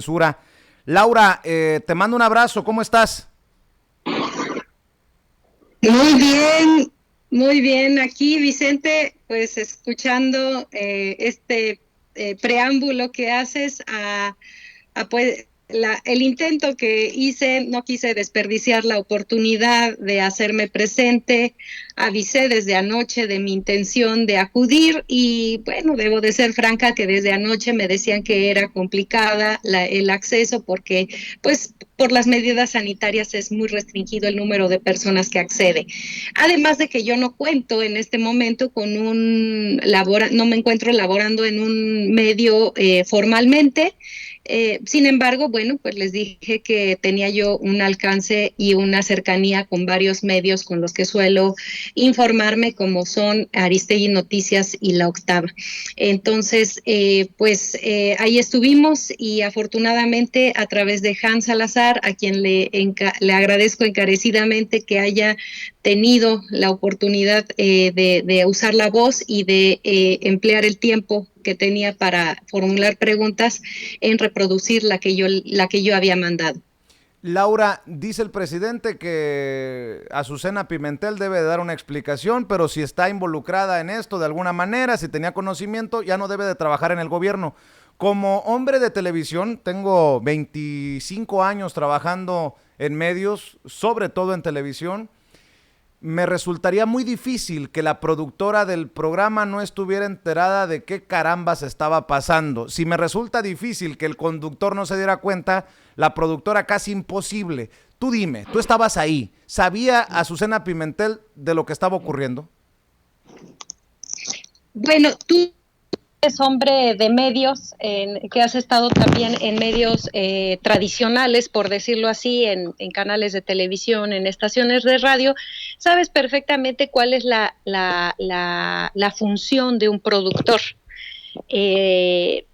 Sura. Laura, te mando un abrazo, ¿cómo estás? Muy bien. Aquí Vicente, pues escuchando este preámbulo que haces pues, el intento que hice, no quise desperdiciar la oportunidad de hacerme presente, avisé desde anoche de mi intención de acudir y bueno, debo de ser franca que desde anoche me decían que era complicada el acceso porque pues por las medidas sanitarias es muy restringido el número de personas que accede. Además de que yo no cuento en este momento con no me encuentro laborando en un medio formalmente. Sin embargo, bueno, pues les dije que tenía yo un alcance y una cercanía con varios medios con los que suelo informarme, como son Aristegui Noticias y La Octava. Entonces, ahí estuvimos y afortunadamente a través de Hans Salazar, a quien le agradezco encarecidamente que haya tenido la oportunidad de usar la voz y de emplear el tiempo que tenía para formular preguntas en reproducir la que yo había mandado. Laura, dice el presidente que Azucena Pimentel debe de dar una explicación, pero si está involucrada en esto de alguna manera, si tenía conocimiento, ya no debe de trabajar en el gobierno. Como hombre de televisión, tengo 25 años trabajando en medios, sobre todo en televisión. Me resultaría muy difícil que la productora del programa no estuviera enterada de qué carambas estaba pasando. Si me resulta difícil que el conductor no se diera cuenta, la productora casi imposible. Tú dime, tú estabas ahí. ¿Sabía Azucena Pimentel de lo que estaba ocurriendo? Bueno, tú eres hombre de medios, que has estado también en medios tradicionales, por decirlo así, en canales de televisión, en estaciones de radio, sabes perfectamente cuál es la función de un productor. Eh,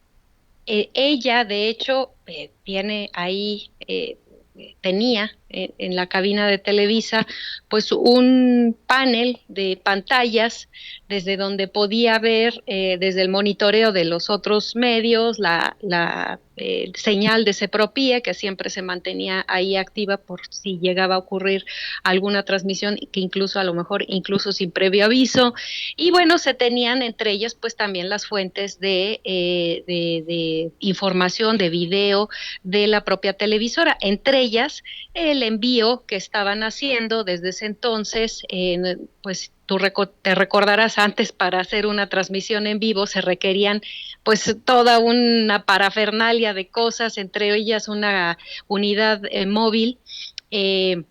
Ella, de hecho, tiene ahí, tenía en la cabina de Televisa, pues un panel de pantallas desde donde podía ver desde el monitoreo de los otros medios la señal de Sepropie, que siempre se mantenía ahí activa por si llegaba a ocurrir alguna transmisión, que incluso a lo mejor incluso sin previo aviso. Y bueno, se tenían entre ellas pues también las fuentes de información, de video de la propia televisora, entre ellas el envío que estaban haciendo desde ese entonces, pues tú te recordarás antes para hacer una transmisión en vivo se requerían pues toda una parafernalia de cosas, entre ellas una unidad móvil. Eh,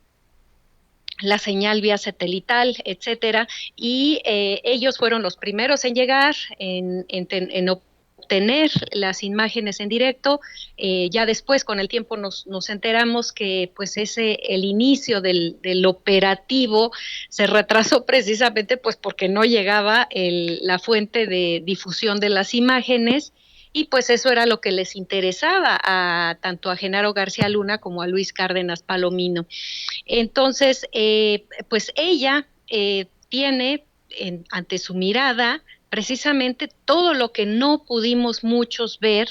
la señal vía satelital, etcétera, y ellos fueron los primeros en llegar, en obtener las imágenes en directo. Ya después, con el tiempo, nos enteramos que pues el inicio del operativo se retrasó precisamente pues porque no llegaba la fuente de difusión de las imágenes, y pues eso era lo que les interesaba tanto a Genaro García Luna como a Luis Cárdenas Palomino. Entonces, pues ella tiene ante su mirada precisamente todo lo que no pudimos muchos ver,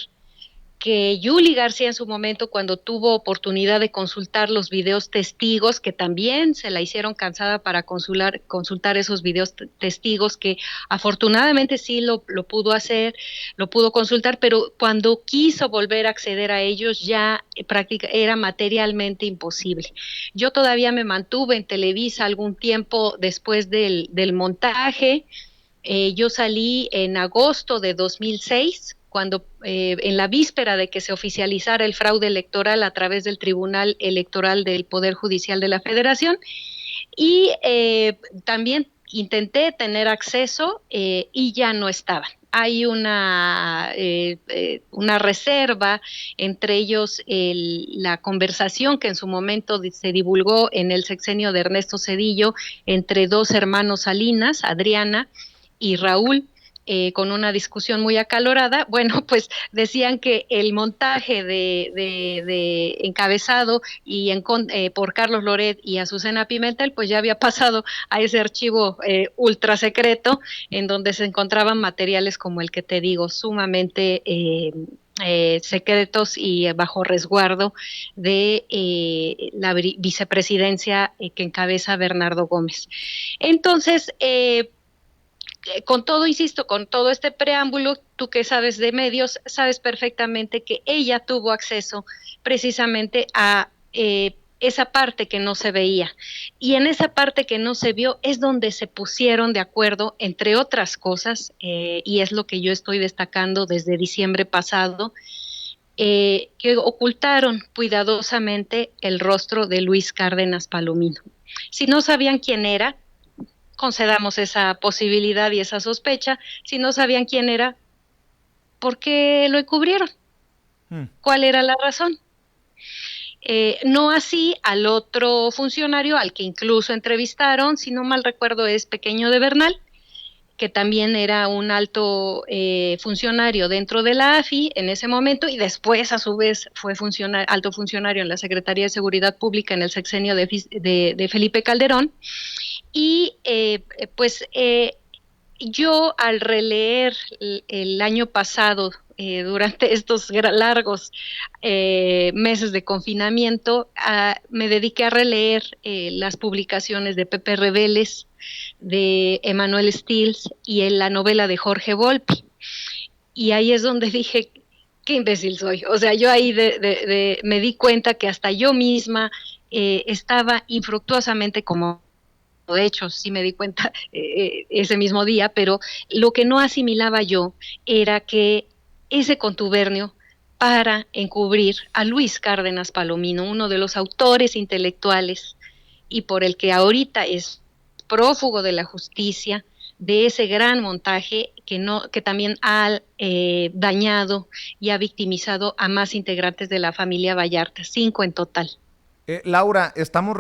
que Yuli García en su momento, cuando tuvo oportunidad de consultar los videos testigos, que también se la hicieron cansada para consultar esos videos testigos, que afortunadamente sí lo pudo hacer, lo pudo consultar, pero cuando quiso volver a acceder a ellos ya era materialmente imposible. Yo todavía me mantuve en Televisa algún tiempo después del montaje. Yo salí en agosto de 2006, cuando en la víspera de que se oficializara el fraude electoral a través del Tribunal Electoral del Poder Judicial de la Federación, y también intenté tener acceso y ya no estaban. Hay una reserva, entre ellos la conversación que en su momento se divulgó en el sexenio de Ernesto Zedillo entre dos hermanos Salinas, Adriana y Raúl, con una discusión muy acalorada. Bueno, pues decían que el montaje de encabezado por Carlos Loret y Azucena Pimentel, pues ya había pasado a ese archivo ultra secreto, en donde se encontraban materiales como el que te digo, sumamente secretos y bajo resguardo de la vicepresidencia que encabeza Bernardo Gómez. Entonces, con todo, insisto, con todo este preámbulo, tú que sabes de medios, sabes perfectamente que ella tuvo acceso precisamente a esa parte que no se veía. Y en esa parte que no se vio es donde se pusieron de acuerdo, entre otras cosas, y es lo que yo estoy destacando desde diciembre pasado, que ocultaron cuidadosamente el rostro de Luis Cárdenas Palomino. Si no sabían quién era, concedamos esa posibilidad y esa sospecha. Si no sabían quién era, ¿por qué lo encubrieron? Hmm. ¿Cuál era la razón? No así al otro funcionario, al que incluso entrevistaron, si no mal recuerdo es Pequeño de Bernal, que también era un alto funcionario dentro de la AFI en ese momento y después a su vez fue alto funcionario en la Secretaría de Seguridad Pública en el sexenio de Felipe Calderón. Y pues yo al releer el año pasado, durante estos largos meses de confinamiento, me dediqué a releer las publicaciones de Pepe Rebeles, de Emanuel Stills y en la novela de Jorge Volpi. Y ahí es donde dije, qué imbécil soy. O sea, yo ahí me di cuenta que hasta yo misma estaba infructuosamente como de hecho sí me di cuenta ese mismo día, pero lo que no asimilaba yo era que ese contubernio para encubrir a Luis Cárdenas Palomino, uno de los autores intelectuales y por el que ahorita es prófugo de la justicia, de ese gran montaje que también ha dañado y ha victimizado a más integrantes de la familia Vallarta, 5 en total. Laura, estamos